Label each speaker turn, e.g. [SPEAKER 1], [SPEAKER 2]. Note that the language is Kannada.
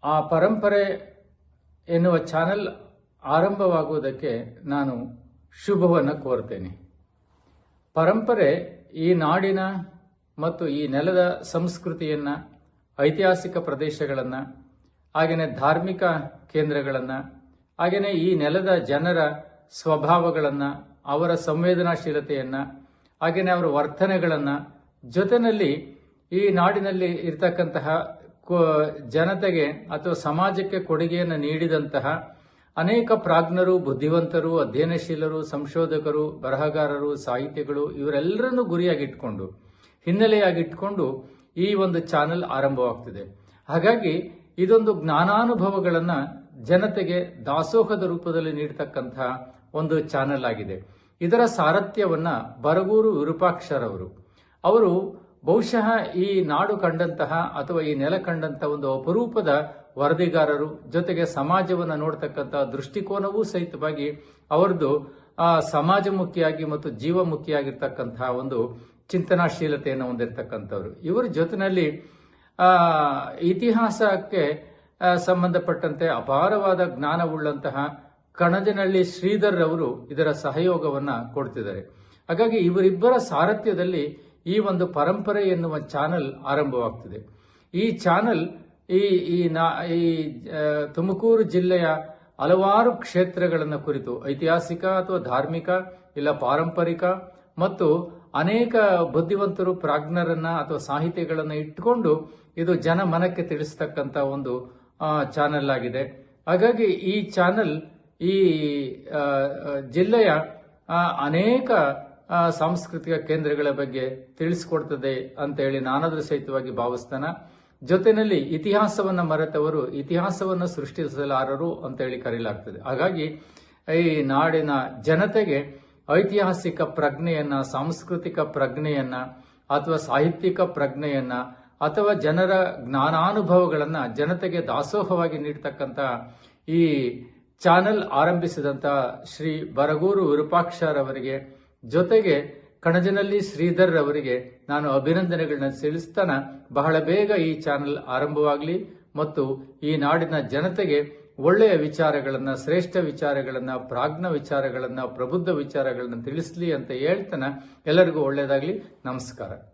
[SPEAKER 1] ಆ ಪರಂಪರೆ ಎನ್ನುವ ಚಾನೆಲ್ ಆರಂಭವಾಗುವುದಕ್ಕೆ ನಾನು ಶುಭವನ್ನು ಕೋರ್ತೇನೆ. ಪರಂಪರೆ ಈ ನಾಡಿನ ಮತ್ತು ಈ ನೆಲದ ಸಂಸ್ಕೃತಿಯನ್ನು, ಐತಿಹಾಸಿಕ ಪ್ರದೇಶಗಳನ್ನು, ಹಾಗೆಯೇ ಧಾರ್ಮಿಕ ಕೇಂದ್ರಗಳನ್ನು, ಹಾಗೆಯೇ ಈ ನೆಲದ ಜನರ ಸ್ವಭಾವಗಳನ್ನು, ಅವರ ಸಂವೇದನಾಶೀಲತೆಯನ್ನು, ಹಾಗೆಯೇ ಅವರ ವರ್ತನೆಗಳನ್ನು, ಜೊತೆಯಲ್ಲಿ ಈ ನಾಡಿನಲ್ಲಿ ಇರತಕ್ಕಂತಹ ಜನತೆಗೆ ಅಥವಾ ಸಮಾಜಕ್ಕೆ ಕೊಡುಗೆಯನ್ನು ನೀಡಿದಂತಹ ಅನೇಕ ಪ್ರಾಜ್ಞರು, ಬುದ್ಧಿವಂತರು, ಅಧ್ಯಯನಶೀಲರು, ಸಂಶೋಧಕರು, ಬರಹಗಾರರು, ಸಾಹಿತಿಗಳು ಇವರೆಲ್ಲರನ್ನು ಗುರಿಯಾಗಿಟ್ಕೊಂಡು, ಹಿನ್ನೆಲೆಯಾಗಿಟ್ಕೊಂಡು ಈ ಒಂದು ಚಾನೆಲ್ ಆರಂಭವಾಗ್ತಿದೆ. ಹಾಗಾಗಿ ಇದೊಂದು ಜ್ಞಾನಾನುಭವಗಳನ್ನು ಜನತೆಗೆ ದಾಸೋಹದ ರೂಪದಲ್ಲಿ ನೀಡತಕ್ಕಂತಹ ಒಂದು ಚಾನೆಲ್ ಆಗಿದೆ. ಇದರ ಸಾರಥ್ಯವನ್ನ ಬರಗೂರು ವಿರೂಪಾಕ್ಷರವರು ಅವರು ಬಹುಶಃ ಈ ನಾಡು ಕಂಡಂತಹ ಅಥವಾ ಈ ನೆಲ ಕಂಡಂತಹ ಒಂದು ಅಪರೂಪದ ವರದಿಗಾರರು, ಜೊತೆಗೆ ಸಮಾಜವನ್ನು ನೋಡ್ತಕ್ಕಂತಹ ದೃಷ್ಟಿಕೋನವೂ ಸಹಿತವಾಗಿ ಅವರದ್ದು ಸಮಾಜಮುಖಿಯಾಗಿ ಮತ್ತು ಜೀವಮುಖಿಯಾಗಿರ್ತಕ್ಕಂತಹ ಒಂದು ಚಿಂತನಾಶೀಲತೆಯನ್ನು ಹೊಂದಿರತಕ್ಕಂಥವ್ರು. ಇವರ ಜೊತೆಯಲ್ಲಿ ಇತಿಹಾಸಕ್ಕೆ ಸಂಬಂಧಪಟ್ಟಂತೆ ಅಪಾರವಾದ ಜ್ಞಾನವುಳ್ಳಂತಹ ಕಣಜನಹಳ್ಳಿ ಶ್ರೀಧರ್ ಅವರು ಇದರ ಸಹಯೋಗವನ್ನ ಕೊಡ್ತಿದ್ದಾರೆ. ಹಾಗಾಗಿ ಇವರಿಬ್ಬರ ಸಾರಥ್ಯದಲ್ಲಿ ಈ ಒಂದು ಪರಂಪರೆ ಎನ್ನುವ ಚಾನೆಲ್ ಆರಂಭವಾಗ್ತಿದೆ. ಈ ಚಾನೆಲ್ ಈ ತುಮಕೂರು ಜಿಲ್ಲೆಯ ಹಲವಾರು ಕ್ಷೇತ್ರಗಳನ್ನು ಕುರಿತು ಐತಿಹಾಸಿಕ ಅಥವಾ ಧಾರ್ಮಿಕ ಇಲ್ಲ ಪಾರಂಪರಿಕ ಮತ್ತು ಅನೇಕ ಬುದ್ಧಿವಂತರು, ಪ್ರಾಜ್ಞರನ್ನ ಅಥವಾ ಸಾಹಿತಿಗಳನ್ನ ಇಟ್ಟುಕೊಂಡು ಇದು ಜನಮನಕ್ಕೆ ತಿಳಿಸ್ತಕ್ಕಂಥ ಒಂದು ಚಾನೆಲ್ ಆಗಿದೆ. ಹಾಗಾಗಿ ಈ ಚಾನೆಲ್ ಈ ಜಿಲ್ಲೆಯ ಅನೇಕ ಸಾಂಸ್ಕೃತಿಕ ಕೇಂದ್ರಗಳ ಬಗ್ಗೆ ತಿಳಿಸಿಕೊಡ್ತದೆ ಅಂತ ಹೇಳಿ ನಾನಾದ್ರೂ ಸಹಿತವಾಗಿ ಭಾವಿಸ್ತಾನ. ಜೊತೆಯಲ್ಲಿ ಇತಿಹಾಸವನ್ನ ಮರೆತವರು ಇತಿಹಾಸವನ್ನು ಸೃಷ್ಟಿಸಲಾರರು ಅಂತ ಹೇಳಿ ಕರೆಯಲಾಗ್ತದೆ. ಹಾಗಾಗಿ ಈ ನಾಡಿನ ಜನತೆಗೆ ಐತಿಹಾಸಿಕ ಪ್ರಜ್ಞೆಯನ್ನ, ಸಾಂಸ್ಕೃತಿಕ ಪ್ರಜ್ಞೆಯನ್ನ ಅಥವಾ ಸಾಹಿತ್ಯಿಕ ಪ್ರಜ್ಞೆಯನ್ನ ಅಥವಾ ಜನರ ಜ್ಞಾನಾನುಭವಗಳನ್ನ ಜನತೆಗೆ ದಾಸೋಹವಾಗಿ ನೀಡತಕ್ಕಂಥ ಈ ಚಾನೆಲ್ ಆರಂಭಿಸಿದಂತ ಶ್ರೀ ಬರಗೂರು ವಿರೂಪಾಕ್ಷರವರಿಗೆ, ಜೊತೆಗೆ ಕಣಜನಹಳ್ಳಿ ಶ್ರೀಧರ್ ಅವರಿಗೆ ನಾನು ಅಭಿನಂದನೆಗಳನ್ನ ಸಲ್ಲಿಸ್ತಾನ. ಬಹಳ ಬೇಗ ಈ ಚಾನೆಲ್ ಆರಂಭವಾಗಲಿ ಮತ್ತು ಈ ನಾಡಿನ ಜನತೆಗೆ ಒಳ್ಳೆಯ ವಿಚಾರಗಳನ್ನ, ಶ್ರೇಷ್ಠ ವಿಚಾರಗಳನ್ನ, ಪ್ರಾಜ್ಞ ವಿಚಾರಗಳನ್ನ, ಪ್ರಬುದ್ಧ ವಿಚಾರಗಳನ್ನ ತಿಳಿಸಲಿ ಅಂತ ಹೇಳ್ತಾನ. ಎಲ್ಲರಿಗೂ ಒಳ್ಳೆಯದಾಗಲಿ. ನಮಸ್ಕಾರ.